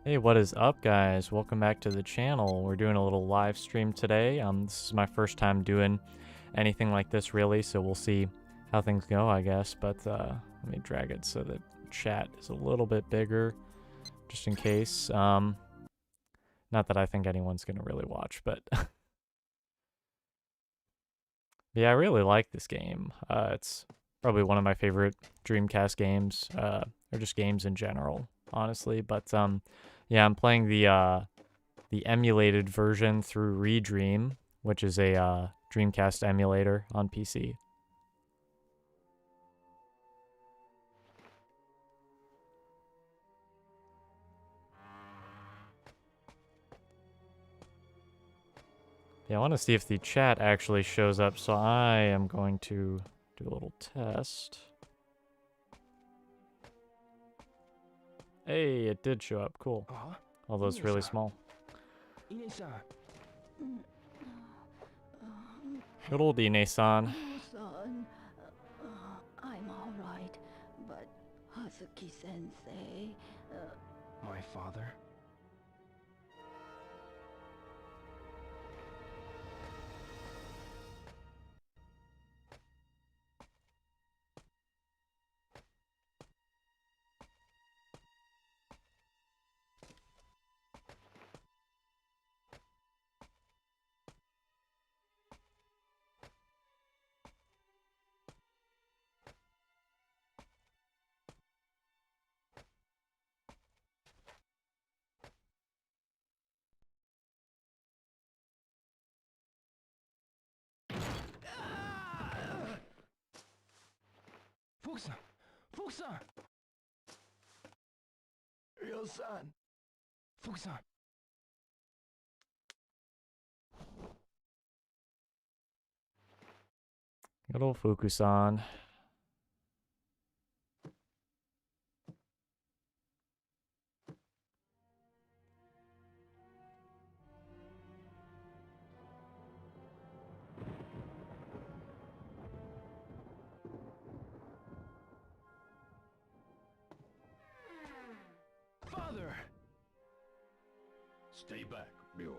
Hey, what is up, guys? Welcome back to the channel. We're doing a little live stream today. This is my first time doing anything like this, really, so we'll see how things go, I guess. But let me drag it so that chat is a little bit bigger, just in case. Not that I think anyone's gonna really watch, but yeah, I really like this game. It's probably one of my favorite Dreamcast games, or just games in general, honestly. But yeah, I'm playing the emulated version through Redream, which is a Dreamcast emulator on PC. Yeah, I want to see if the chat actually shows up, so I am going to do a little test. Hey, it did show up. Cool. Although it's really small. Good old Ine-san. Son, I'm all right, but Hazuki-sensei... My father? Fukusan! Fukusan! Ryo-san! Fukusan! Good old Fukusan. Father! Stay back, Ryo.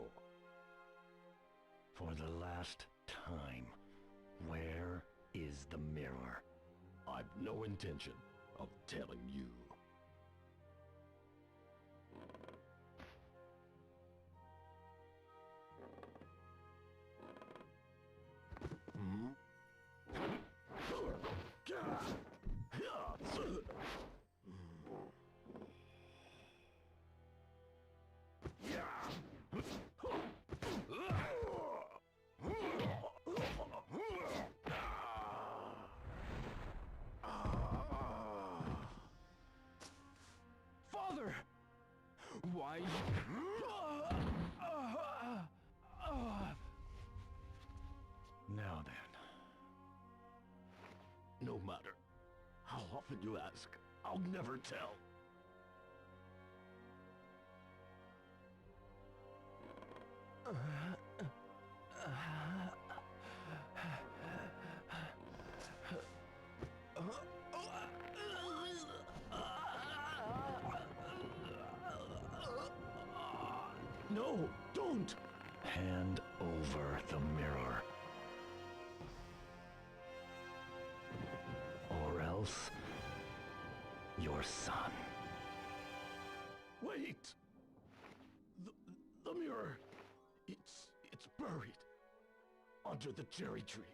For the last time, where is the mirror? I've no intention of telling you. Hmm? Father! Why? Now then. No matter how often you ask, I'll never tell. No, don't! Hand over the mirror. Or else, your son. Wait! The mirror, it's buried under the cherry tree.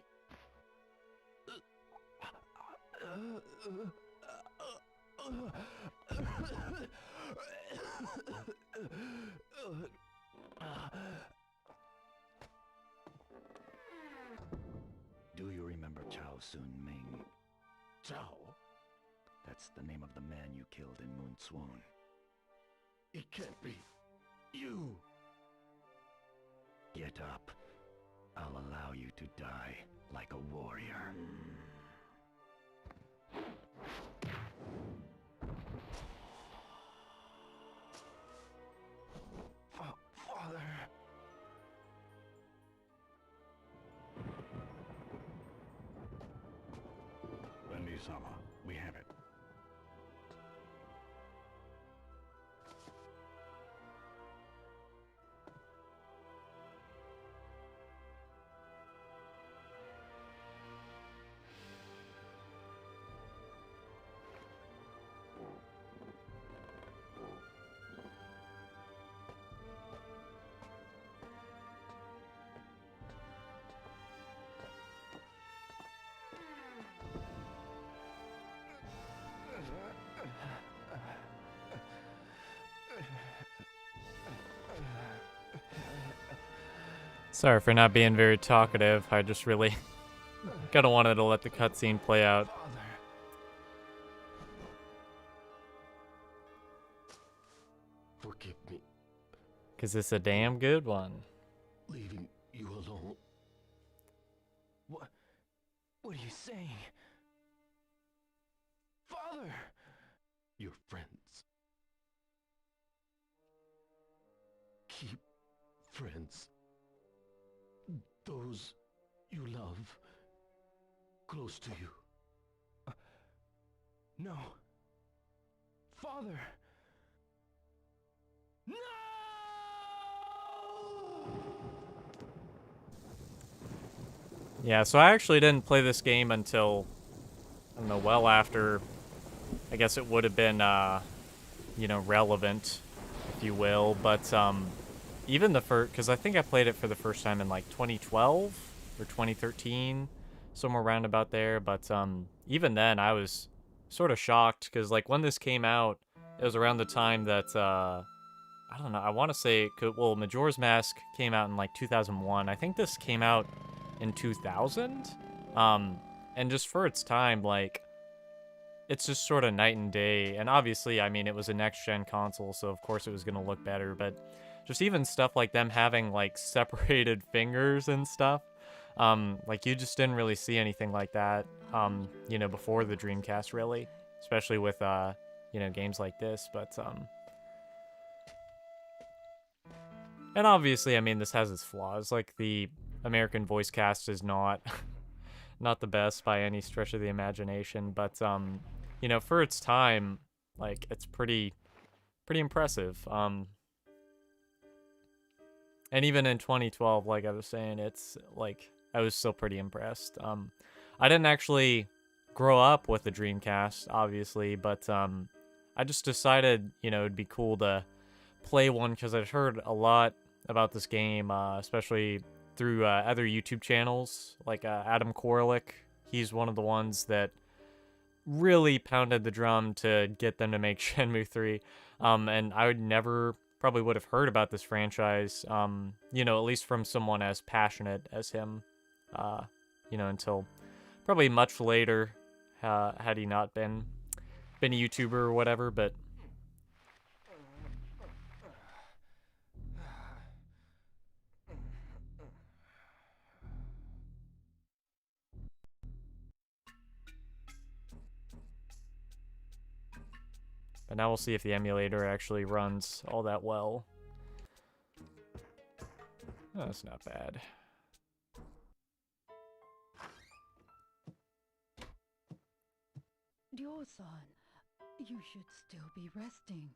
Do you remember Chao Sun-Ming? Chao? That's the name of the man you killed in Moon Swan. It can't be. You! Get up. I'll allow you to die like a warrior. Father... Bendy-sama, we have it. Sorry for not being very talkative. I just really kind of wanted to let the cutscene play out. Father. Forgive me, Because it's a damn good one. leaving you alone. What are you saying? Father! Your friends. Keep friends. Those you love close to you. No. Father! No! Yeah, so I actually didn't play this game until, I don't know, well after, I guess it would have been, you know, relevant, if you will. But even the first, because I think I played it for the first time in like 2012 or 2013, somewhere around about there. But even then, I was sort of shocked because like when this came out, it was around the time that I don't know. I want to say, well, Majora's Mask came out in like 2001. I think this came out in 2000. And just for its time, like, it's just sort of night and day. And obviously, I mean, it was a next-gen console, so of course it was going to look better. But just even stuff like them having, like, separated fingers and stuff, like, you just didn't really see anything like that, you know, before the Dreamcast, really. Especially with, you know, games like this. But, and obviously, I mean, this has its flaws. Like, the American voice cast is not not the best by any stretch of the imagination, but you know, for its time, like, it's pretty impressive. And even in 2012, like I was saying, it's like I was still pretty impressed. I didn't actually grow up with the Dreamcast, obviously, but I just decided, you know, it'd be cool to play one because I'd heard a lot about this game, especially through other YouTube channels, like Adam Koralik. He's one of the ones that really pounded the drum to get them to make Shenmue 3. And I probably would have heard about this franchise, you know, at least from someone as passionate as him, you know, until probably much later, had he not been a YouTuber or whatever, but now we'll see if the emulator actually runs all that well. Oh, that's not bad. Ryo-san, you should still be resting.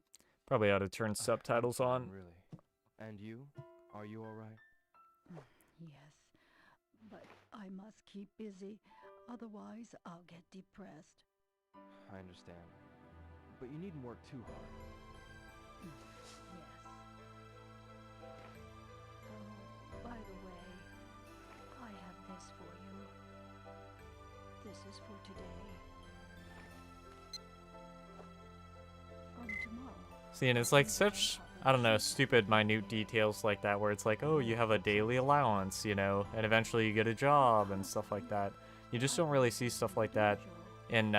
Probably ought to turn subtitles on. Really? And you? Are you alright? Yes, but I must keep busy, otherwise I'll get depressed. I understand. But you needn't work too hard. Yes. Oh, by the way, I have this for you. This is for today. From tomorrow. See, and it's like such, I don't know, stupid, minute details like that, where it's like, oh, you have a daily allowance, you know, and eventually you get a job and stuff like that. You just don't really see stuff like that in,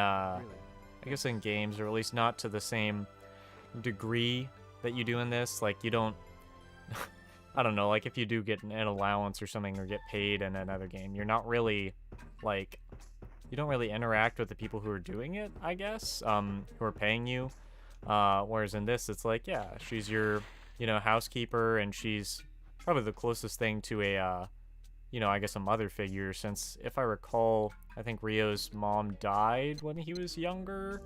I guess in games, or at least not to the same degree that you do in this. Like, you don't, I don't know, like if you do get an allowance or something, or get paid in another game, you're not really, like, you don't really interact with the people who are doing it, I guess, who are paying you. Whereas in this, it's like, yeah, she's your, you know, housekeeper, and she's probably the closest thing to a, you know, I guess a mother figure, since if I recall, I think Ryo's mom died when he was younger,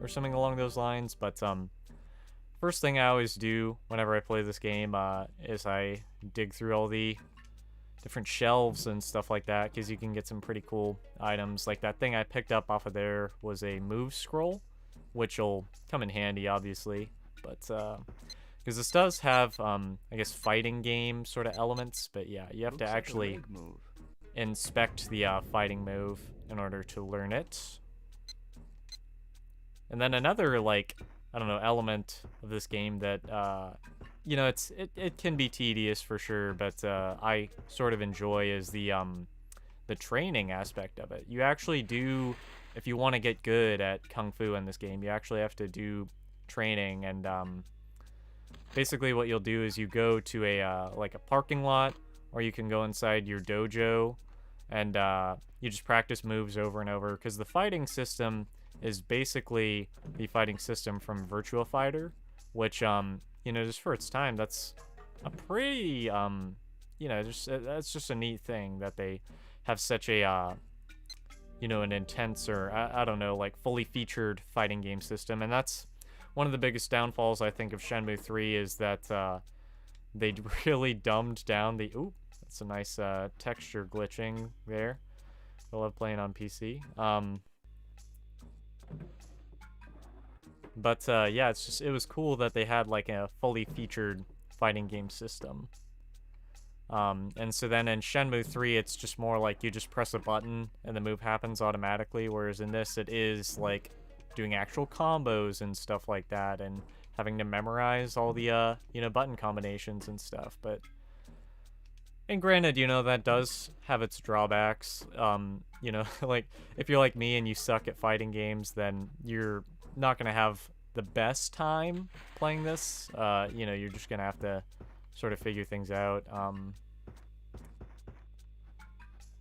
or something along those lines. But first thing I always do whenever I play this game is I dig through all the different shelves and stuff like that, because you can get some pretty cool items. Like that thing I picked up off of there was a move scroll, which will come in handy, obviously, but because this does have, I guess, fighting game sort of elements, but yeah, you have to actually inspect the fighting move in order to learn it. And then another, like, I don't know, element of this game that you know, it can be tedious for sure, but I sort of enjoy is the training aspect of it. You actually do, if you want to get good at kung fu in this game, you actually have to do training, and basically what you'll do is you go to a like a parking lot, or you can go inside your dojo, and you just practice moves over and over, because the fighting system is basically the fighting system from Virtua Fighter, which you know, just for its time, that's a pretty you know, just that's just a neat thing that they have such a you know, an intense, or I don't know, like fully featured fighting game system. And that's one of the biggest downfalls, I think, of Shenmue 3 is that they really dumbed down the... Ooh, that's a nice texture glitching there. I love playing on PC. But yeah, it's just, it was cool that they had like a fully featured fighting game system. And so then in Shenmue 3, it's just more like you just press a button and the move happens automatically, whereas in this it is like doing actual combos and stuff like that, and having to memorize all the you know, button combinations and stuff. But, and granted, you know, that does have its drawbacks. You know, like if you're like me and you suck at fighting games, then you're not gonna have the best time playing this. You know, you're just gonna have to sort of figure things out.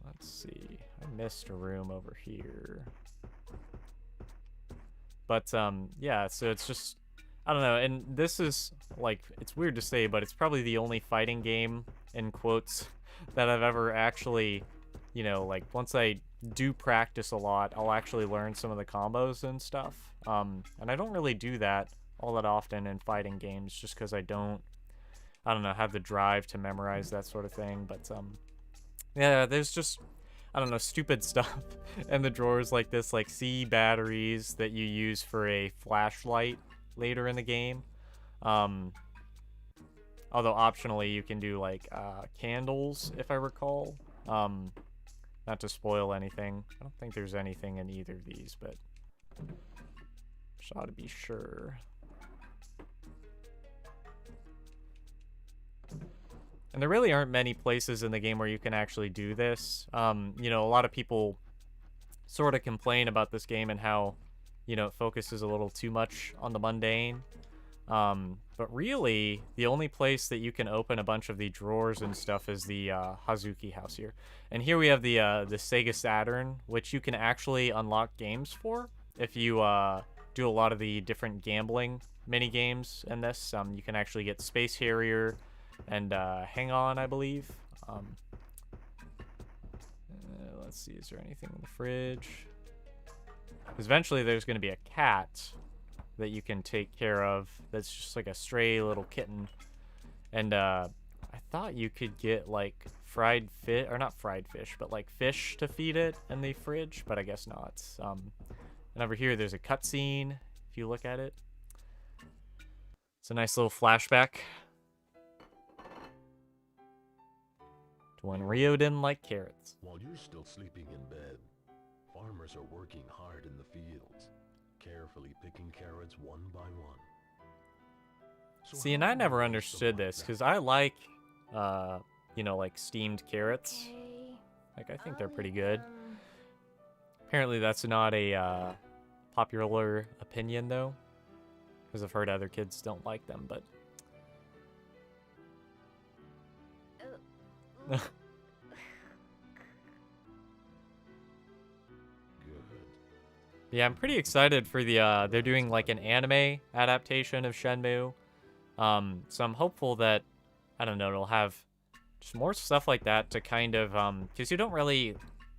Let's see, I missed a room over here. But yeah, so it's just, I don't know, and this is like, it's weird to say, but it's probably the only fighting game, in quotes, that I've ever actually, you know, like once I do practice a lot, I'll actually learn some of the combos and stuff. And I don't really do that all that often in fighting games, just because I don't know, have the drive to memorize that sort of thing. But yeah, there's just, I don't know, stupid stuff in the drawers like this, like C batteries that you use for a flashlight later in the game. Although optionally you can do like candles, if I recall. Not to spoil anything. I don't think there's anything in either of these, but just ought to be sure. And there really aren't many places in the game where you can actually do this. You know, a lot of people sort of complain about this game and how, you know, it focuses a little too much on the mundane. But really, the only place that you can open a bunch of the drawers and stuff is the Hazuki house here. And here we have the Sega Saturn, which you can actually unlock games for if you do a lot of the different gambling mini games in this. You can actually get Space Harrier and Hang On, I believe. Let's see, is there anything in the fridge? Because eventually there's going to be a cat that you can take care of that's just like a stray little kitten. And I thought you could get like fried fish, or not fried fish, but like fish to feed it in the fridge, but I guess not. And over here there's a cutscene, if you look at it. It's a nice little flashback to when Rio didn't like carrots. While you're still sleeping in bed, farmers are working hard in the fields, carefully picking carrots one by one. So See, and I never understood this, because I like, you know, like steamed carrots. Okay. Like, I think they're pretty good. Apparently that's not a popular opinion, though, because I've heard other kids don't like them, but... Yeah, I'm pretty excited for the, they're doing like an anime adaptation of Shenmue. So I'm hopeful that, I don't know, it'll have just more stuff like that to kind of, because you don't really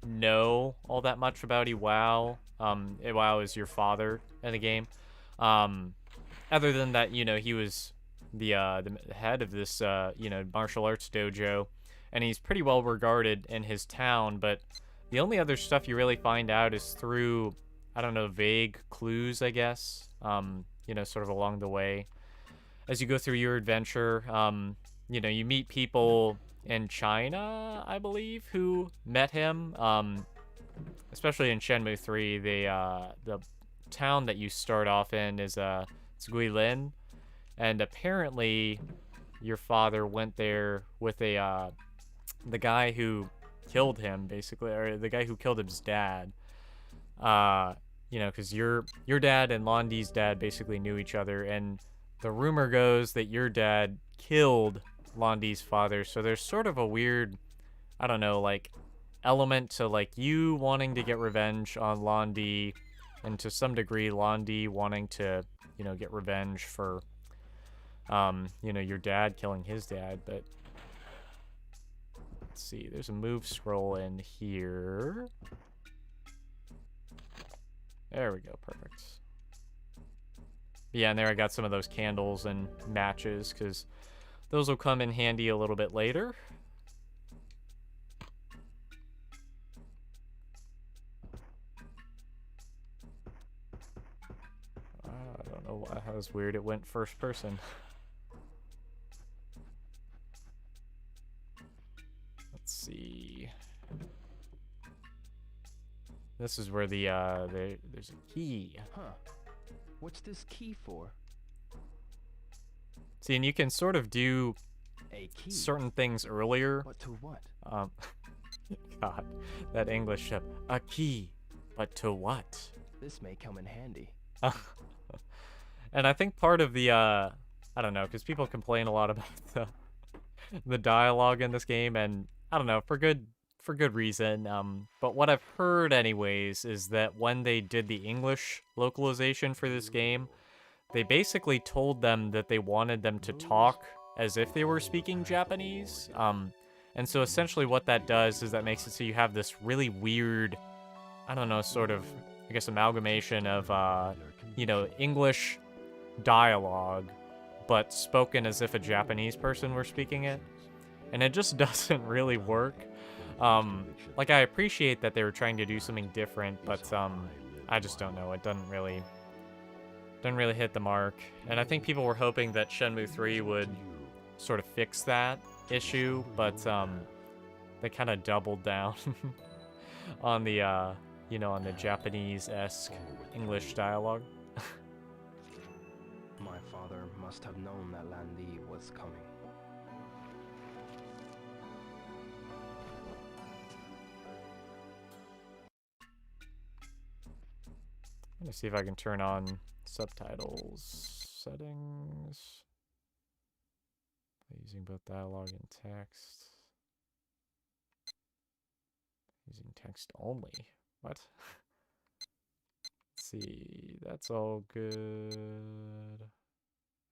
know all that much about Iwao. Iwao is your father in the game. Other than that, you know, he was the head of this, you know, martial arts dojo, and he's pretty well regarded in his town, but the only other stuff you really find out is through, I don't know, vague clues, I guess, you know, sort of along the way. As you go through your adventure, you know, you meet people in China, I believe, who met him, especially in Shenmue 3, the town that you start off in is, it's Guilin, and apparently your father went there with a the guy who killed him, basically, or the guy who killed his dad. You know, because your dad and Londi's dad basically knew each other, and the rumor goes that your dad killed Londi's father. So there's sort of a weird, I don't know, like element to like you wanting to get revenge on Londi, and to some degree Londi wanting to, you know, get revenge for you know, your dad killing his dad. But let's see, there's a move scroll in here. There we go, perfect. Yeah, and there I got some of those candles and matches, because those will come in handy a little bit later. I don't know why, that was weird, it went first person. Let's see. This is where there's a key. Huh. What's this key for? See, and you can sort of do A key? certain things earlier. But to what? God, that English ship. A key, but to what? This may come in handy. And I think part of the, I don't know, because people complain a lot about the dialogue in this game, and I don't know, for good reason. But what I've heard anyways is that when they did the English localization for this game, they basically told them that they wanted them to talk as if they were speaking Japanese. And so essentially what that does is that makes it so you have this really weird, I don't know, sort of, I guess, amalgamation of, you know, English dialogue, but spoken as if a Japanese person were speaking it. And it just doesn't really work. Like, I appreciate that they were trying to do something different, but, I just don't know. It doesn't really hit the mark. And I think people were hoping that Shenmue 3 would sort of fix that issue, but, they kind of doubled down on the, you know, on the Japanese-esque English dialogue. My father must have known that Landi was coming. Let me see if I can turn on subtitles settings. Using both dialogue and text. Using text only. What? Let's see. That's all good.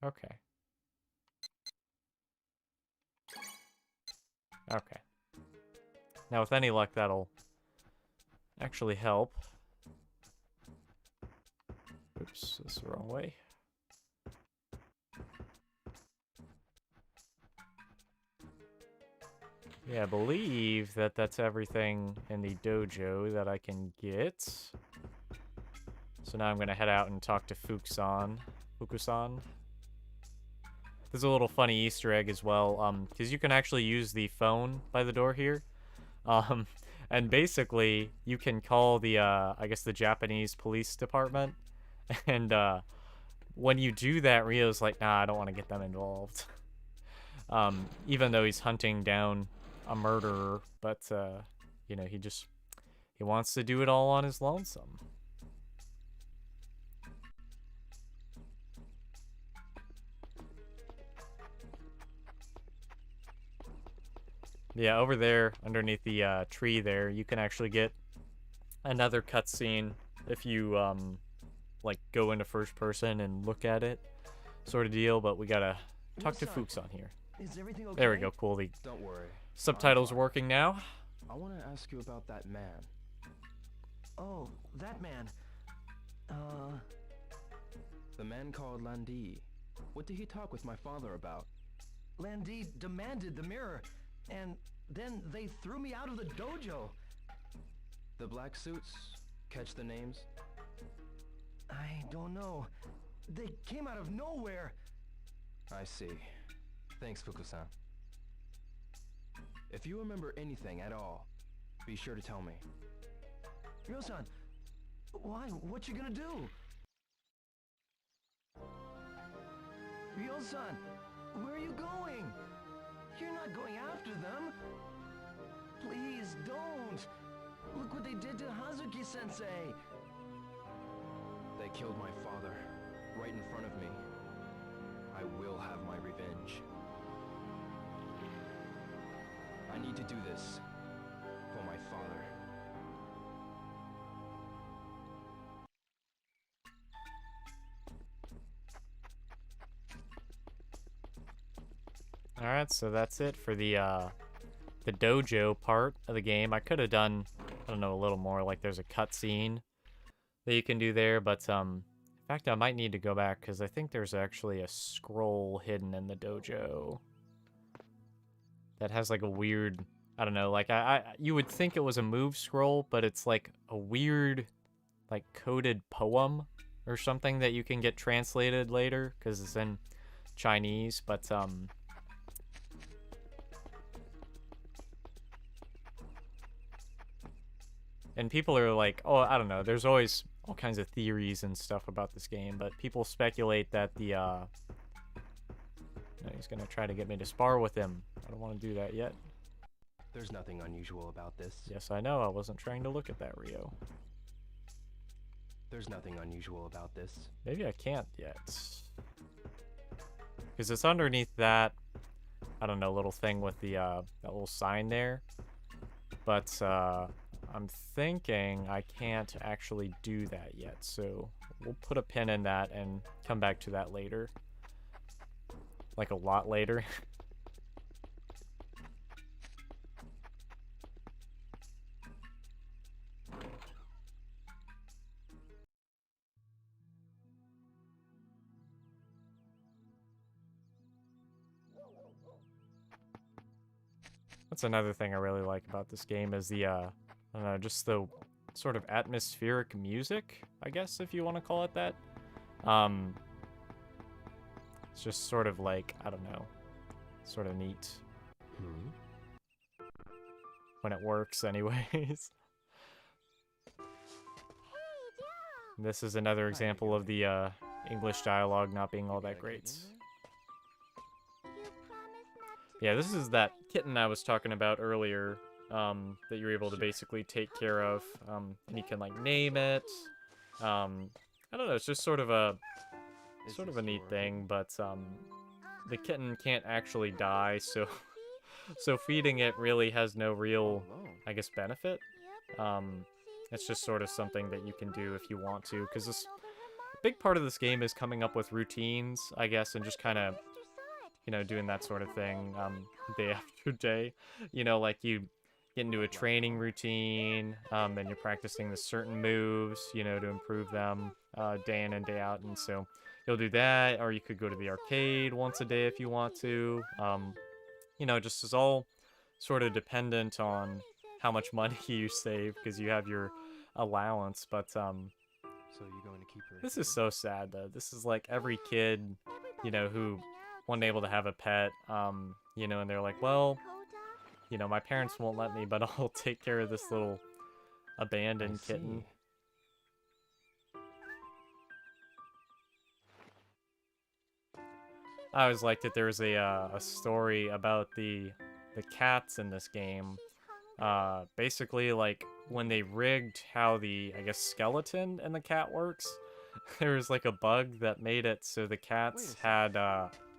Okay. Okay. Now, with any luck, that'll actually help. Oops, that's the wrong way. Yeah, I believe that that's everything in the dojo that I can get. So now I'm going to head out and talk to Fukusan. There's a little funny Easter egg as well, because you can actually use the phone by the door here. And basically, you can call the, I guess, the Japanese police department. And when you do that, Ryo's like, nah, I don't want to get them involved. Even though he's hunting down a murderer, but, you know, he wants to do it all on his lonesome. Yeah, over there, underneath the tree there, you can actually get another cutscene if you, like, go into first person and look at it, sort of deal, but we gotta talk to Fukusan here. Is everything okay? There we go, cool. The Don't worry. subtitles are working now. I want to ask you about that man. Oh, that man. The man called Landi. What did he talk with my father about? Landi demanded the mirror, and then they threw me out of the dojo. The black suits? Catch the names? I don't know. They came out of nowhere. I see. Thanks, Fukusan. If you remember anything at all, be sure to tell me. Ryo-san, why? What you gonna do? Ryo-san, Where are you going? You're not going after them. Please don't. Look what they did to Hazuki-sensei. They killed my father, right in front of me. I will have my revenge. I need to do this for my father. All right, so that's it for the dojo part of the game. I could have done, I don't know, a little more. Like there's a cutscene that you can do there, but in fact, I might need to go back because I think there's actually a scroll hidden in the dojo that has like a weird, I don't know, like you would think it was a move scroll, but it's like a weird, like coded poem or something that you can get translated later because it's in Chinese, but and people are like, oh, I don't know, there's always all kinds of theories and stuff about this game, but people speculate that the, no, he's gonna try to get me to spar with him. I don't want to do that yet. There's nothing unusual about this. Yes, I know, I wasn't trying to look at that, Rio. There's nothing unusual about this. Maybe I can't yet. Because it's underneath that, I don't know, little thing with the, that little sign there. But, I'm thinking I can't actually do that yet, so we'll put a pin in that and come back to that later. Like a lot later. That's another thing I really like about this game is the, I don't know, just the sort of atmospheric music, I guess, if you want to call it that. It's just sort of like, I don't know, sort of neat. When it works, anyways. This is another example of the English dialogue not being all that great. Yeah, this is that kitten I was talking about earlier, that you're able to basically take care of, and you can like name it. I don't know, it's just sort of a neat thing, but the kitten can't actually die, so so feeding it really has no real, I guess, benefit. It's just sort of something that you can do if you want to, because this big part of this game is coming up with routines, I guess, and just kind of, you know, doing that sort of thing day after day. You know, like you get into a training routine, and you're practicing the certain moves, you know, to improve them day in and day out. And so you'll do that, or you could go to the arcade once a day if you want to. You know, just is all sort of dependent on how much money you save, because you have your allowance. But So you're going to keep her? this is so sad, though. This is like every kid, you know, who wasn't able to have a pet, you know, and they're like, well, you know, my parents won't let me, but I'll take care of this little abandoned kitten. I always liked that there was a story about the cats in this game. Basically, like, when they rigged how the, I guess, skeleton in the cat works, there was, like, a bug that made it so the cats had,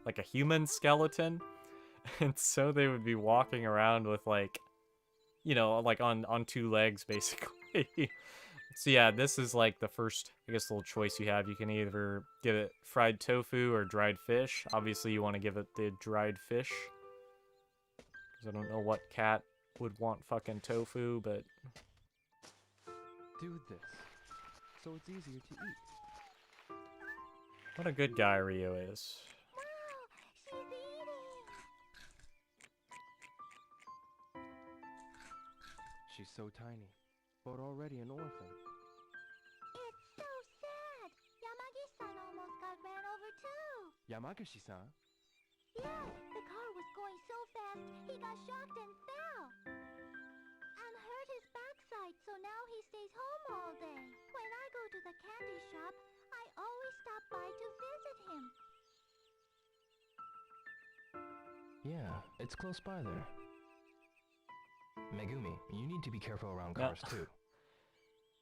like, a human skeleton. And so they would be walking around with, like, you know, like, on two legs, basically. So yeah, this is, like, the first, I guess, little choice you have. You can either give it fried tofu or dried fish. Obviously, you want to give it the dried fish. Because I don't know what cat would want fucking tofu, but... Do this, so it's easier to eat. What a good guy Rio is. She's so tiny, but already an orphan. It's so sad. Yamagi-san almost got ran over too. Yamagashi-san? Yes, the car was going so fast, he got shocked and fell. And hurt his backside, so now he stays home all day. When I go to the candy shop, I always stop by to visit him. Yeah, it's close by there. Megumi, you need to be careful around No. cars too.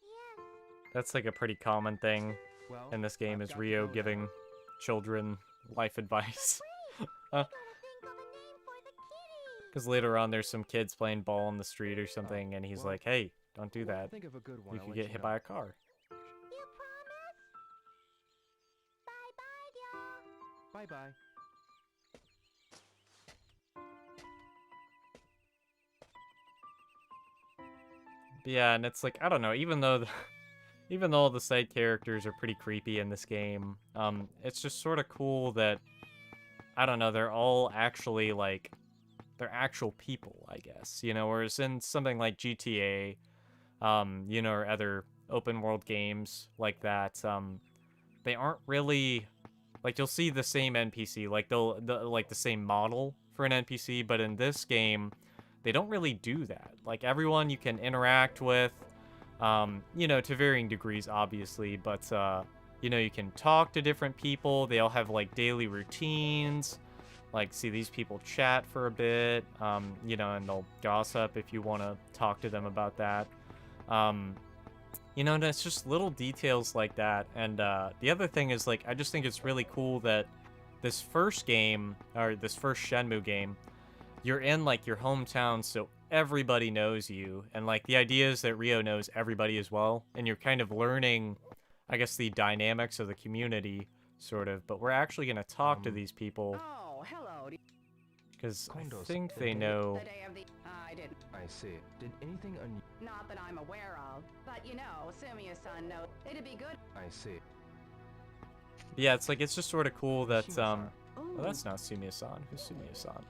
Yes. That's like a pretty common thing Well, in this game I've is got to Rio go now. giving children life advice. We gotta think of a name for the kitty. Because later on there's some kids playing ball in the street or something, and he's well, like, hey, don't do that. Think of a good one. You I'll could let get hit know. by a car. You promise? Bye-bye, y'all. Bye-bye. But yeah, and it's like, I don't know, even though even though the side characters are pretty creepy in this game, it's just sort of cool that, I don't know, they're all actually, like, they're actual people, I guess, you know, whereas in something like GTA, you know, or other open world games like that, they aren't really, like, you'll see the same NPC, like, like, the same model for an NPC, but in this game, they don't really do that. Like, everyone you can interact with, you know, to varying degrees, obviously, but, you know, you can talk to different people. They all have, like, daily routines. Like, see these people chat for a bit, you know, and they'll gossip if you want to talk to them about that. You know, and it's just little details like that. And the other thing is, like, I just think it's really cool that this first game, or this first Shenmue game, you're in, like, your hometown, so everybody knows you. And, like, the idea is that Rio knows everybody as well. And you're kind of learning, I guess, the dynamics of the community, sort of. But we're actually going to talk to these people. Oh, hello. Because I Kondos, think the they day- know... The day of the... I didn't. I see. Did anything Not that I'm aware of. But you know, Sumiya-san knows. It'd be good. I see. Yeah, it's like, it's just sort of cool that, Shima-san. well, Ooh. that's not Sumiya-san. Who's Sumiya-san?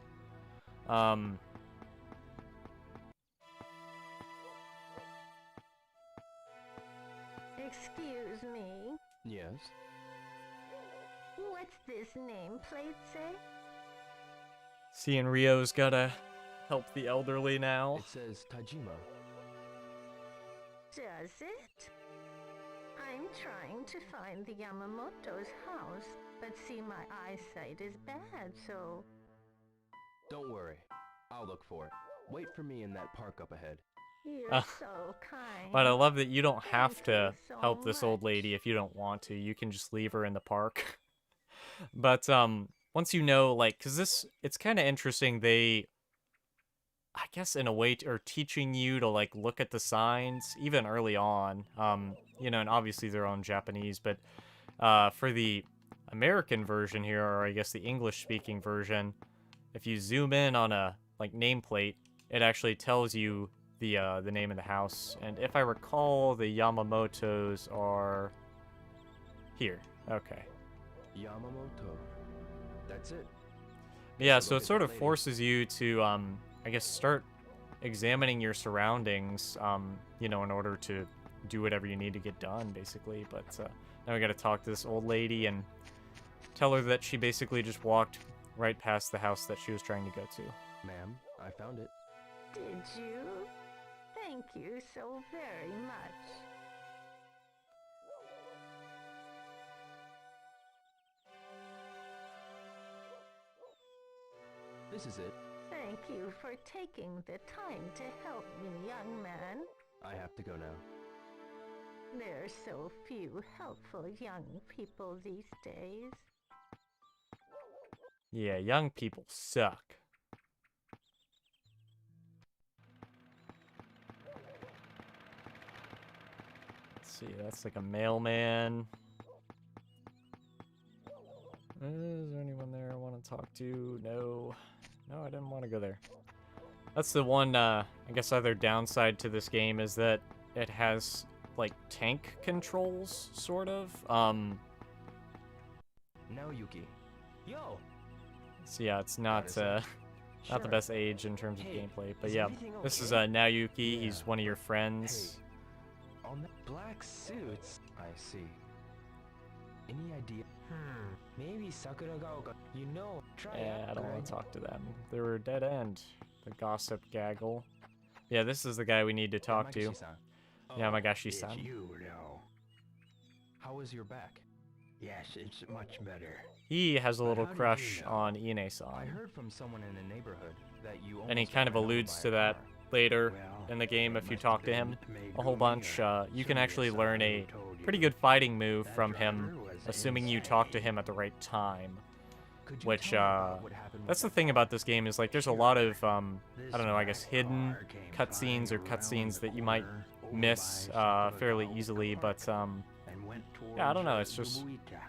Excuse me. Yes. What's this nameplate say? Seeing Rio's gotta help the elderly now. It says Tajima. Does it? I'm trying to find the Yamamoto's house, but see my eyesight is bad, so... Don't worry. I'll look for it. Wait for me in that park up ahead. You're so kind. But I love that you don't have Thank to you so help this old much. lady if you don't want to. You can just leave her in the park. But once you know, like, because this, it's kind of interesting. They, I guess, in a way, are teaching you to, like, look at the signs even early on. You know, and obviously they're all in Japanese, but for the American version here, or I guess the English-speaking version, if you zoom in on a, like, nameplate, it actually tells you the name of the house. And if I recall, the Yamamotos are here. Okay. Yamamoto. That's it. Yeah, Guess so I'll it look at sort that of lady. forces you to, I guess, start examining your surroundings, you know, in order to do whatever you need to get done, basically. But now we got to talk to this old lady and tell her that she basically just walked right past the house that she was trying to go to. Ma'am, I found it. Did you? Thank you so very much. This is it. Thank you for taking the time to help me, young man. I have to go now. There are so few helpful young people these days. Yeah, young people suck. Let's see, that's like a mailman. Is there anyone there I want to talk to? No. No, I didn't want to go there. That's the one, I guess, other downside to this game is that it has, like, tank controls, sort of. Now, Yuki. Yo! So yeah, it's not, That is it. not the Sure. best age in terms of Hey, gameplay, but is yeah, everything this is okay? Naoyuki. He's Yeah. one of your friends. Hey, on the black suits. I see. Any idea? Maybe Sakura Gaoka. You know, try Yeah, I don't want right? to talk to them. They were dead end. The gossip gaggle. Yeah, this is the guy we need to talk to. Yamagishi-san, Yeah, It's Magashi-san. you, Ryo. how is your back? Yes, it's much better. he has a But little how did you crush know? on I Ine-san. heard from someone in the neighborhood that you And he almost kind got of run over alludes by to a that car. later Well, in the game it if you must have talk to him been a whole bunch. You can actually learn a Megumi-san pretty who good fighting move That from him, driver was assuming you talk to insane. him at the right time. Could you Which, tell me about what happened that's the with thing about this game is, like, there's a lot of, I This don't know, I guess black hidden car came cutscenes flying or around cutscenes the that you might corner over miss by fairly Sakuragaoka easily, but, Park and went yeah, I don't know, towards, it's just Gubuita.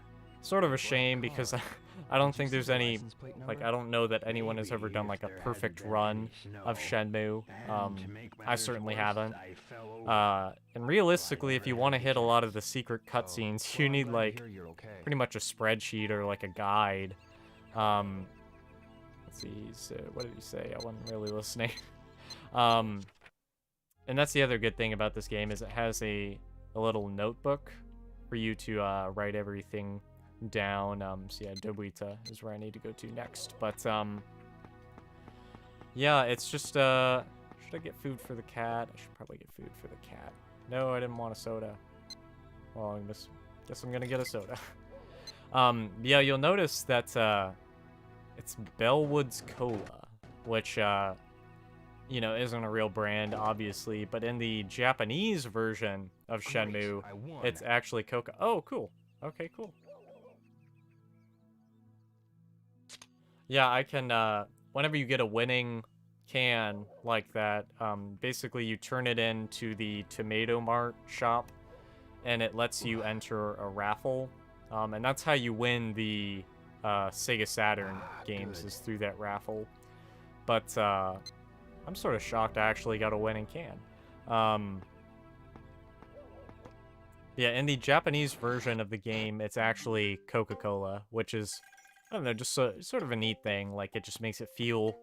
sort of a Black shame because car. I don't Did you think see there's the any, license plate like, number? I don't know that anyone has ever Maybe done, if like, a there hadn't perfect been run any of snow. Shenmue. And to make I matters certainly worse, haven't. I fell over. And realistically, if never you had want to the hit a lot of chance. the secret Oh, cutscenes, well, you I'm need, glad to like, hear you're okay. pretty much a spreadsheet or, like, a guide. Let's see, so what did he say? I wasn't really listening. And that's the other good thing about this game is it has a little notebook for you to write everything down. So yeah, Dobuita is where I need to go to next. But yeah, it's just should I get food for the cat? I should probably get food for the cat. No, I didn't want a soda. Well, guess I'm gonna get a soda. Yeah, you'll notice that it's Bellwood's Cola, which you know, isn't a real brand, obviously, but in the Japanese version of Shenmue, Great, I won. it's actually Coca. Oh, cool. Okay, cool. Yeah, I can, whenever you get a winning can like that, basically you turn it into the Tomato Mart shop, and it lets you enter a raffle, and that's how you win the Sega Saturn games, good. is through that raffle. But, I'm sort of shocked I actually got a winning can. Yeah, in the Japanese version of the game, it's actually Coca-Cola, which is, I don't know, just sort of a neat thing. Like, it just makes it feel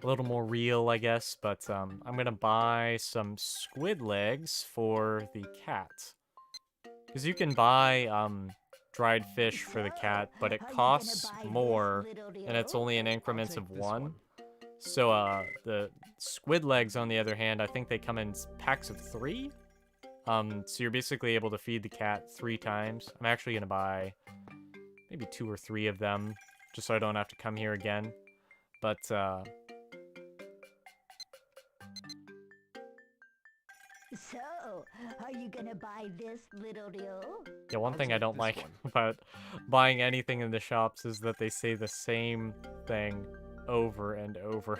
a little more real, I guess. But I'm gonna buy some squid legs for the cat. Because you can buy dried fish for the cat, but it costs more, and it's only in increments of one. So, the squid legs, on the other hand, I think they come in packs of 3. So you're basically able to feed the cat 3 times. I'm actually gonna buy maybe 2 or 3 of them, just so I don't have to come here again. But, So, are you gonna buy this little deal? yeah, one I'll thing I take don't this like one. about buying anything in the shops is that they say the same thing over and over.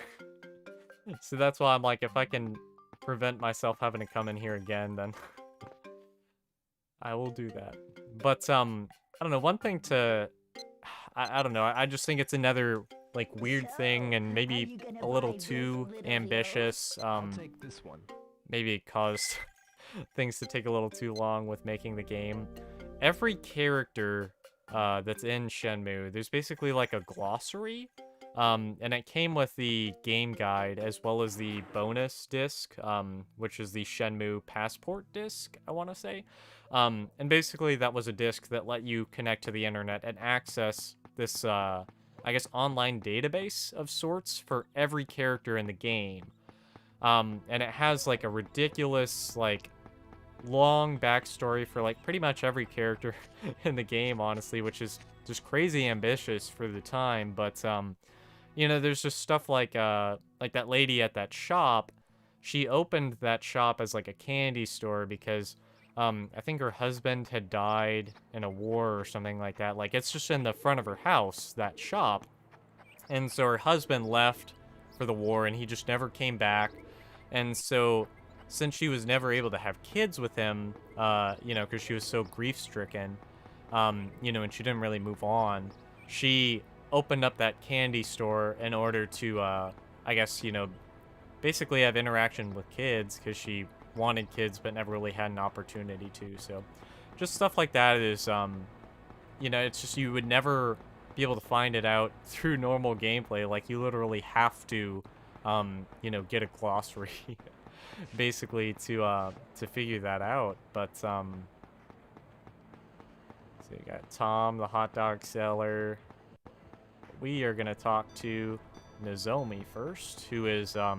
So that's why I'm like, if I can prevent myself having to come in here again, then I will do that. But, I don't know, one thing to... I don't know, I just think it's another, like, weird thing, and maybe a little too ambitious. I'll take this one. Maybe it caused things to take a little too long with making the game. Every character that's in Shenmue, there's basically like a glossary, and it came with the game guide as well as the bonus disc, which is the Shenmue Passport disc, I want to say. And basically that was a disc that let you connect to the internet and access this, I guess, online database of sorts for every character in the game. And it has, like, a ridiculous, like, long backstory for, like, pretty much every character in the game, honestly, which is just crazy ambitious for the time. But, you know, there's just stuff like that lady at that shop. She opened that shop as, like, a candy store because, I think her husband had died in a war or something like that. Like, it's just in the front of her house, that shop. And so her husband left for the war, and he just never came back. And so, since she was never able to have kids with him, you know, because she was so grief-stricken, you know, and she didn't really move on, she opened up that candy store in order to, I guess, you know, basically have interaction with kids, because she wanted kids but never really had an opportunity to. So, just stuff like that is, you know, it's just you would never be able to find it out through normal gameplay. Like, you literally have to, you know, get a glossary, basically, to figure that out. But, so you got Tom, the hot dog seller. We are gonna talk to Nozomi first, who is, I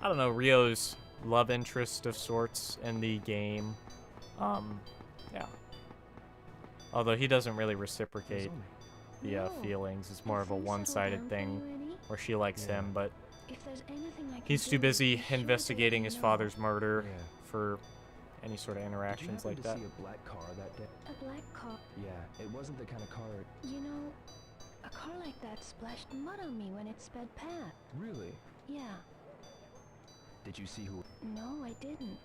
don't know, Ryo's love interest of sorts in the game. Yeah. Although he doesn't really reciprocate the No. feelings. It's more Has of a things settled one-sided down for thing you any? where she likes Yeah. him, but If there's anything I can he's do, too busy be sure to let investigating me his know. father's murder Yeah. for any sort of Did you interactions happen like to that. see a black car that day? A black car. Yeah, it wasn't the kind of car... You know, a car like that splashed mud on me when it sped past. Really? Yeah. Did you see who... No, I didn't.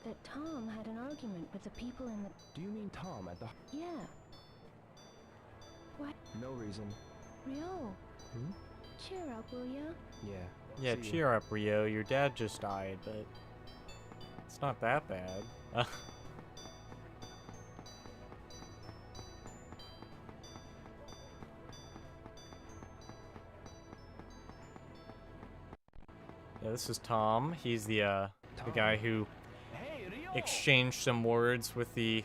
That Tom had an argument with the people in the... Do you mean Tom at the... Yeah. What? No reason. Rio. Hmm? Cheer up, will ya? Yeah. Yeah, See ya. cheer up, Rio. Your dad just died, but it's not that bad. Yeah, this is Tom. He's the guy who Hey, Rio! exchanged some words with the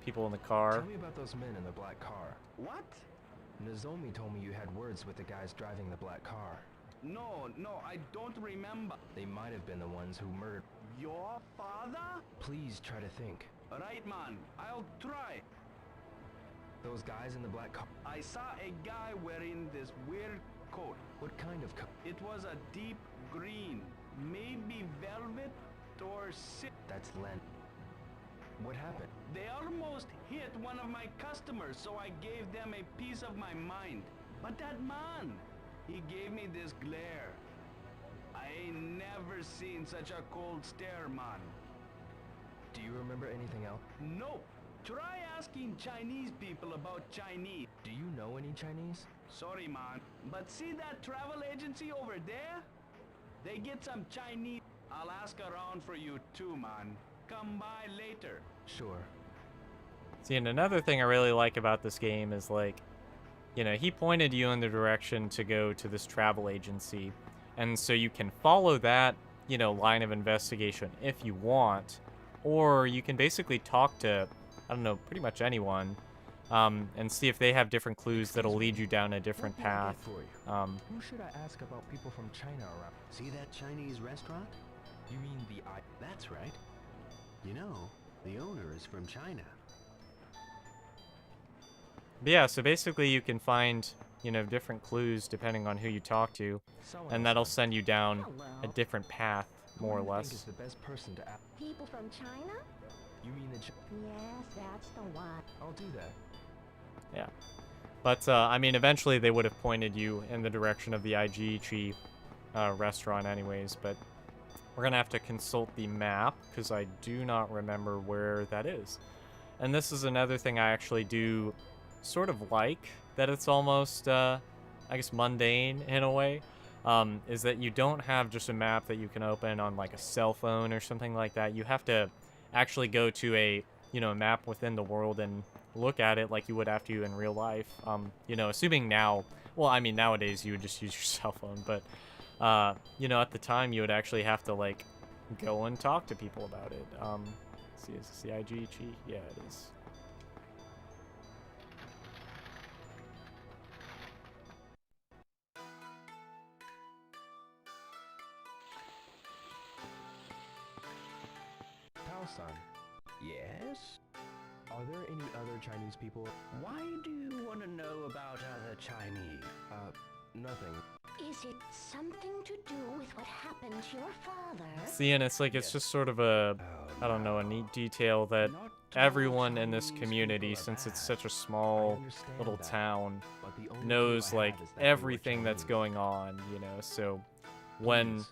people in the car. Tell me about those men in the black car. What? Nozomi told me you had words with the guys driving the black car. No, I don't remember. They might have been the ones who murdered... Your father? Please try to think. Right, man. I'll try. Those guys in the black car... I saw a guy wearing this weird coat. What kind of coat? It was a deep green, maybe velvet or That's Len. What happened? They almost hit one of my customers, so I gave them a piece of my mind. But that man, he gave me this glare. I ain't never seen such a cold stare, man. Do you remember anything else? No. Try asking Chinese people about Chinese. Do you know any Chinese? Sorry, man. But see that travel agency over there? They get some Chinese. I'll ask around for you too, man. Come by later. Sure. See, and another thing I really like about this game is, like, you know, he pointed you in the direction to go to this travel agency. And so you can follow that, you know, line of investigation if you want. Or you can basically talk to, I don't know, pretty much anyone. And see if they have different clues that'll lead you down a different What can I path. get for you? Um, Who should I ask about people from China around? See that Chinese restaurant? You mean the I... That's right. You know, the owner is from China. but yeah, so basically you can find, you know, different clues depending on who you talk to. And that'll send you down a different path, more or Who do you think less. is the best person to ask? People from China? You mean the... Yes, that's the one. I'll do that. Yeah. But, I mean, eventually they would have pointed you in the direction of the Aijiichi restaurant anyways, but we're going to have to consult the map, because I do not remember where that is. And this is another thing I actually do sort of like, that it's almost, I guess, mundane in a way, is that you don't have just a map that you can open on, like, a cell phone or something like that. You have to actually go to a, you know, a map within the world and look at it like you would have to in real life. You know, assuming now, well, I mean, nowadays you would just use your cell phone, but, you know, at the time you would actually have to, like, go and talk to people about it. Let's see, is this the Aijiichi? Yeah, it is. Tao-san, Yes? are there any other Chinese people? Why do you want to know about other Chinese? Nothing. Is it something to do with what happened to your father? See, and it's like, it's just sort of a, I don't know, a neat detail that Not all everyone in this Chinese community, people are since it's bad. such a small understand little that, town, But the only knows, clue I like, have is that they were everything that's Chinese. going on, you know, so when, Please.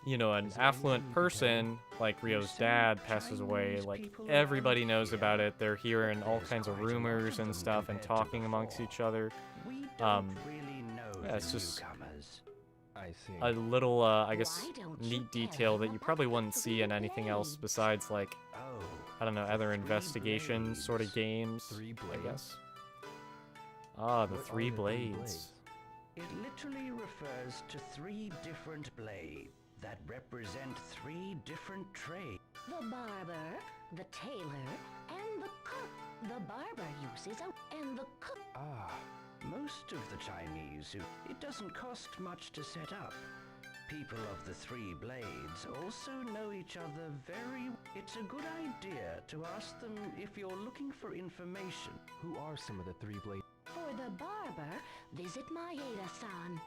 you know, an Is there anything affluent you can tell me? person like Rio's say dad passes away, Chinese like, people everybody around knows here? about it. They're hearing all There's kinds of quite a lot rumors of and them stuff and compared to talking amongst before. each other. We Um, don't really know yeah, the it's just newcomers. I see. a little, I guess, Why don't you neat tell detail him that you about probably the wouldn't see in anything else blades? besides, like, Oh, I don't know, the other 3 investigation sort of blades. games, 3 I blades? guess. Ah, the What are three the 3 blades. It literally refers to 3 different blades that represent 3 different trades. The barber, the tailor, and the cook. The barber uses a... and the cook... Ah, most of the Chinese, it doesn't cost much to set up. people of the Three Blades also know each other very... It's a good idea to ask them if you're looking for information. Who are some of the Three Blades? For the barber, visit Maeda-san.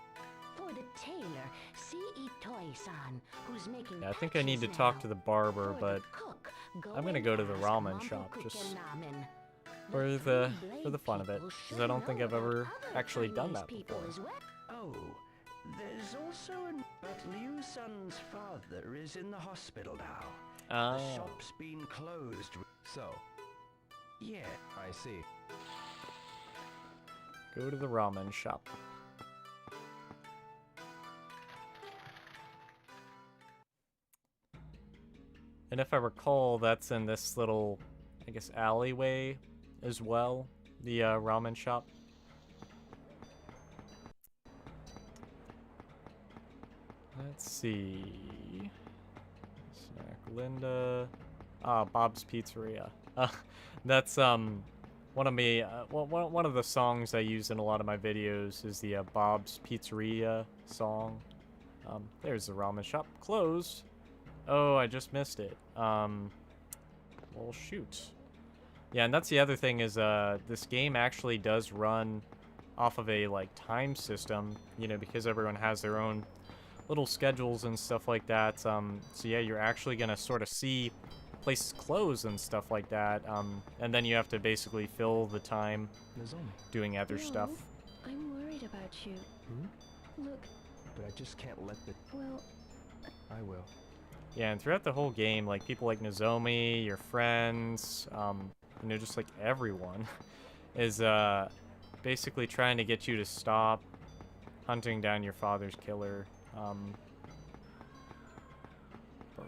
For the tailor, see Itoi-san, who's making Yeah, I think I need to talk to the barber, but I'm gonna go to the ramen shop just for the fun of it, because I don't think I've ever actually done that before. Oh, there's also an... But Liu-san's father is in the hospital now. The shop's been closed. So? Yeah. I see. Go to the ramen shop. And if I recall, that's in this little, I guess, alleyway as well, the ramen shop. Let's see. Snack Linda. Ah, Bob's Pizzeria. That's one of me. One of the songs I use in a lot of my videos is the Bob's Pizzeria song. There's the ramen shop closed. Oh, I just missed it. Well, shoot. Yeah, and that's the other thing is this game actually does run off of a like time system, you know, because everyone has their own little schedules and stuff like that. So yeah, you're actually gonna sort of see places close and stuff like that, and then you have to basically fill the time doing other stuff. I'm worried about you. Look. But I just can't let the... Well... I will. Yeah, and throughout the whole game, like, people like Nozomi, your friends, you know, just like everyone, is basically trying to get you to stop hunting down your father's killer. But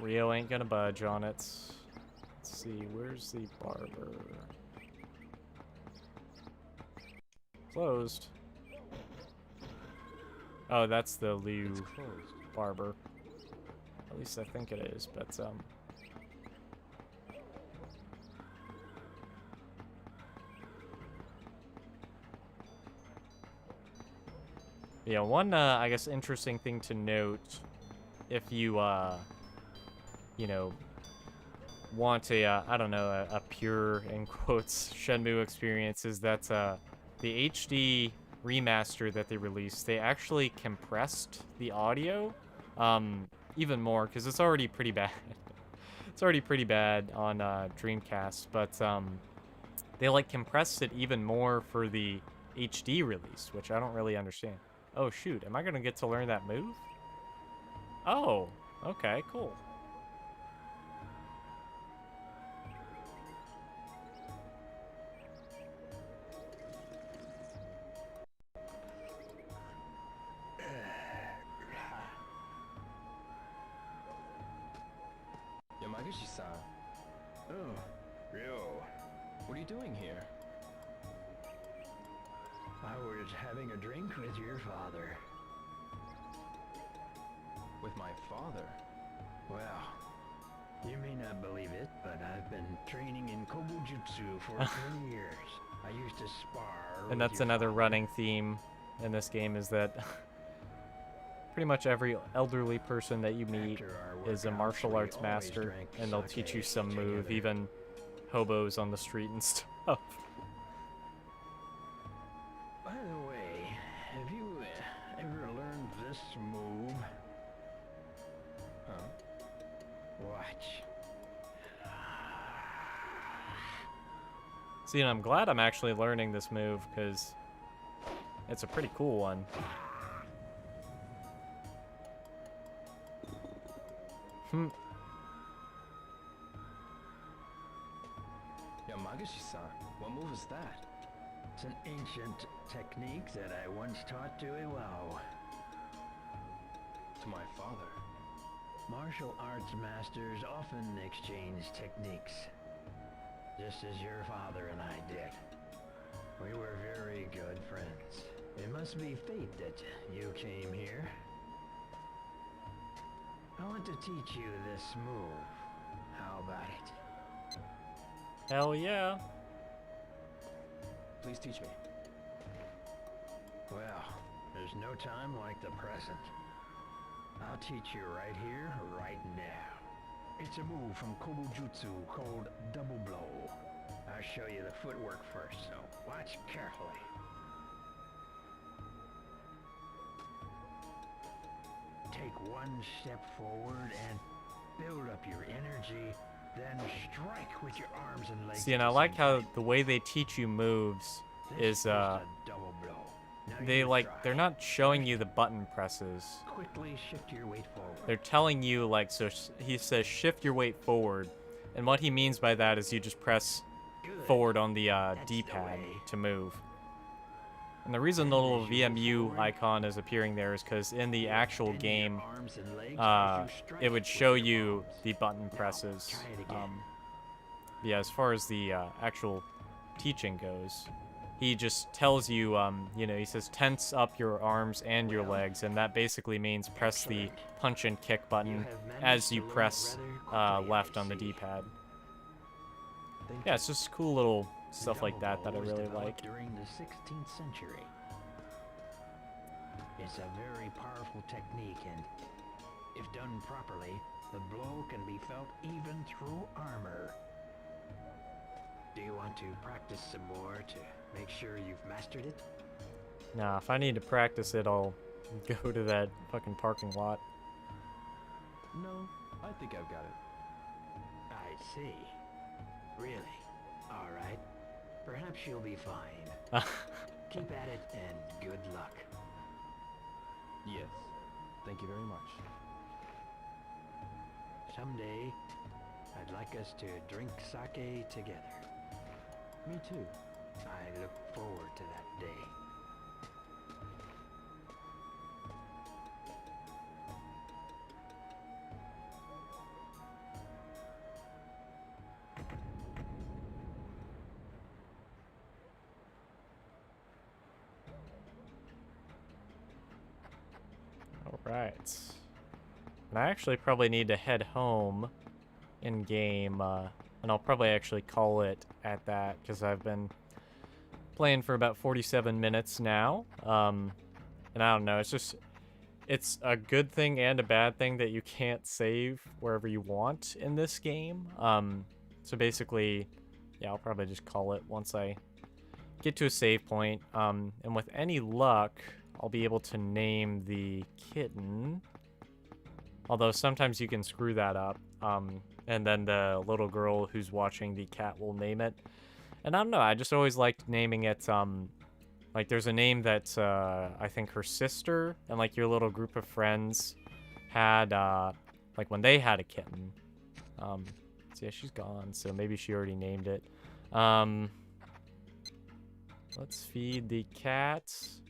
Rio ain't gonna budge on it. Let's see, where's the barber? Closed. Oh, that's the Liu barber. At least I think it is, but yeah, one I guess interesting thing to note if you you know, want a I don't know, a pure in quotes Shenmue experience is that the HD remaster that they released, they actually compressed the audio even more, because it's already pretty bad. It's already pretty bad on Dreamcast, but they like compressed it even more for the HD release, which I don't really understand. Oh shoot, am I gonna get to learn that move? Oh, okay, cool. Yamaguchi-san. Oh, Ryo. What are you doing here? I was having a drink with your father. With my father? Well, you may not believe it, but I've been training in Kobujutsu for 20 years. I used to spar. And that's another running theme in this game, is that pretty much every elderly person that you meet is a martial arts master, and they'll teach you some move, even hobos on the street and stuff. By the way, have you ever learned this move? Huh? Watch. See, and I'm glad I'm actually learning this move, because it's a pretty cool one. Yamaguchi-san, what move is that? It's an ancient technique that I once taught to Iwao. To my father. Martial arts masters often exchange techniques, just as your father and I did. We were very good friends. It must be fate that you came here. I want to teach you this move. How about it? Hell yeah. Please teach me. Well, there's no time like the present. I'll teach you right here, right now. It's a move from Kobujutsu called Double Blow. I'll show you the footwork first, so watch carefully. Take one step forward and build up your energy, then strike with your arms and legs. See, and I like how the way they teach you moves is a double blow. Now they you try. they're not showing you the button presses. Quickly shift your weight forward. They're telling you he says shift your weight forward, and what he means by that is you just press Good. forward on the That's the D-pad way. to move. And the reason the little VMU icon is appearing there is because in the actual Bend your game, arms and legs as you strike it would with show your you palms. the button Now, presses. try it again. Yeah, as far as the actual teaching goes, he just tells you, he says tense up your arms and your legs, and that basically means press the Excellent. punch and kick button have managed as you to learn press rather quickly, left I on the see. D-pad. Thank Yeah, you. it's just cool little stuff like Double that that I blow was really developed like. During the 16th century. It's a very powerful technique, and if done properly, the blow can be felt even through armor. Do you want to practice some more to make sure you've mastered it? Nah, if I need to practice it, I'll go to that fucking parking lot. No, I think I've got it. I see. Really? All right. Perhaps you'll be fine. Keep at it, and good luck. Yes. Thank you very much. Someday, I'd like us to drink sake together. Me too. I look forward to that day. Alright. And I actually probably need to head home in game, and I'll probably actually call it at that, because I've been playing for about 47 minutes now. And I don't know, it's a good thing and a bad thing that you can't save wherever you want in this game. So basically, yeah, I'll probably just call it once I get to a save point. And with any luck, I'll be able to name the kitten. Although sometimes you can screw that up. And then the little girl who's watching the cat will name it. And I don't know, I just always liked naming it, like there's a name that I think her sister and like your little group of friends had, like when they had a kitten. So yeah, she's gone, so maybe she already named it. Let's feed the cat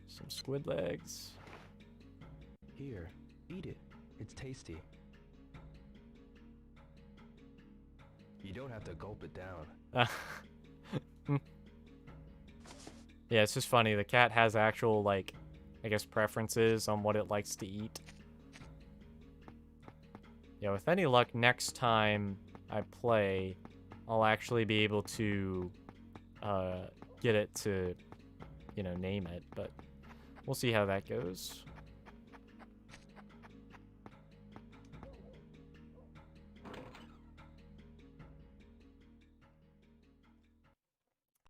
some squid legs. Here, eat it. It's tasty. You don't have to gulp it down. Yeah, it's just funny. The cat has actual, like, I guess, preferences on what it likes to eat. Yeah, with any luck, next time I play, I'll actually be able to get it to, you know, name it. But we'll see how that goes.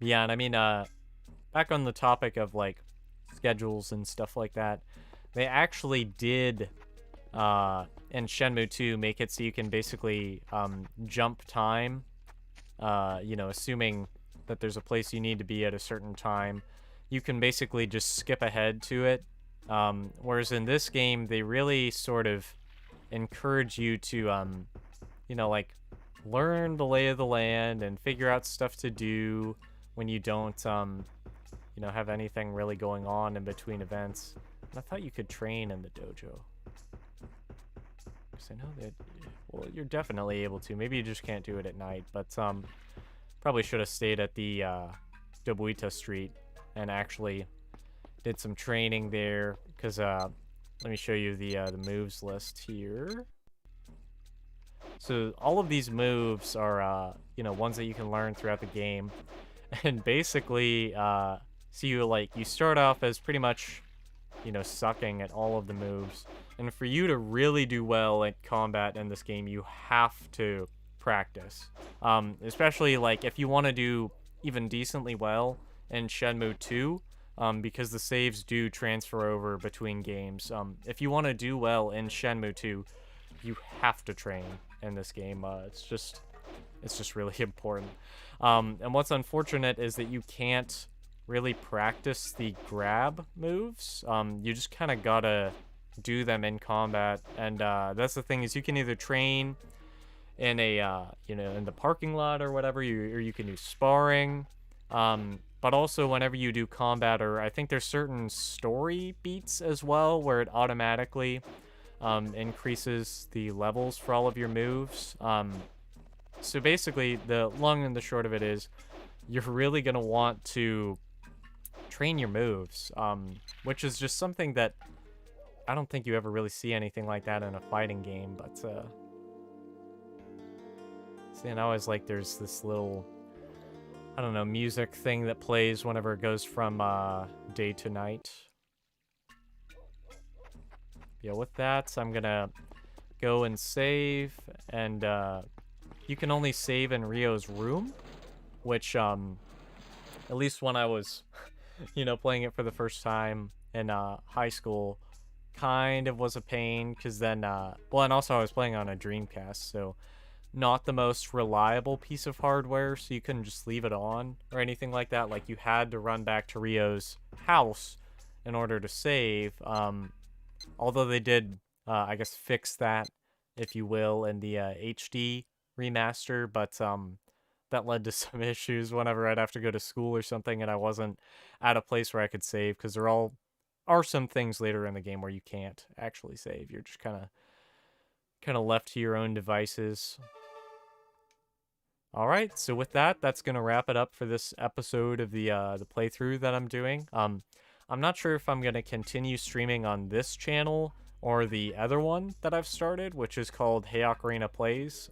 Yeah, and I mean, back on the topic of, like, schedules and stuff like that, they actually did, in Shenmue 2, make it so you can basically, jump time, you know, assuming that there's a place you need to be at a certain time. You can basically just skip ahead to it, whereas in this game, they really sort of encourage you to, you know, like, learn the lay of the land and figure out stuff to do when you don't, you know, have anything really going on in between events. And I thought you could train in the dojo. Because I know that, well, you're definitely able to. Maybe you just can't do it at night, but probably should have stayed at the Dobuita Street and actually did some training there. Because let me show you the moves list here. So all of these moves are, you know, ones that you can learn throughout the game. And basically, so you start off as pretty much you know, sucking at all of the moves. And for you to really do well at combat in this game, you have to practice. Especially, like, if you want to do even decently well in Shenmue 2, because the saves do transfer over between games. If you want to do well in Shenmue 2, you have to train in this game. It's just really important. And what's unfortunate is that you can't really practice the grab moves. You just kind of gotta do them in combat. And that's the thing, is you can either train in a you know, in the parking lot or whatever, or you can do sparring. But also whenever you do combat, or I think there's certain story beats as well where it automatically increases the levels for all of your moves. So basically, the long and the short of it is, you're really going to want to train your moves, which is just something that I don't think you ever really see anything like that in a fighting game. But see, and I always like, there's this little, I don't know, music thing that plays whenever it goes from day to night. Yeah, with that, I'm gonna go and save, and you can only save in Rio's room, which at least when I was you know, playing it for the first time in high school, kind of was a pain, because then well, and also I was playing on a Dreamcast, so not the most reliable piece of hardware, so you couldn't just leave it on or anything like that. Like, you had to run back to Rio's house in order to save. Although they did, I guess, fix that, if you will, in the HD remaster, but that led to some issues whenever I'd have to go to school or something, and I wasn't at a place where I could save, because there are some things later in the game where you can't actually save. You're just kind of left to your own devices. All right, so with that, that's gonna wrap it up for this episode of the playthrough that I'm doing. I'm not sure if I'm gonna continue streaming on this channel or the other one that I've started, which is called HeyOcarina Plays.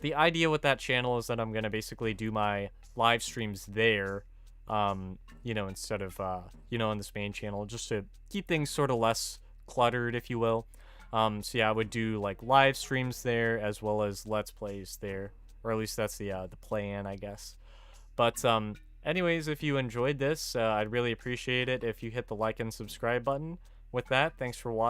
The idea with that channel is that I'm gonna basically do my live streams there, you know, instead of you know, on this main channel, just to keep things sort of less cluttered, if you will. So yeah, I would do like live streams there as well as Let's Plays there. Or at least that's the plan, I guess. But anyways, if you enjoyed this, I'd really appreciate it if you hit the like and subscribe button. With that, thanks for watching.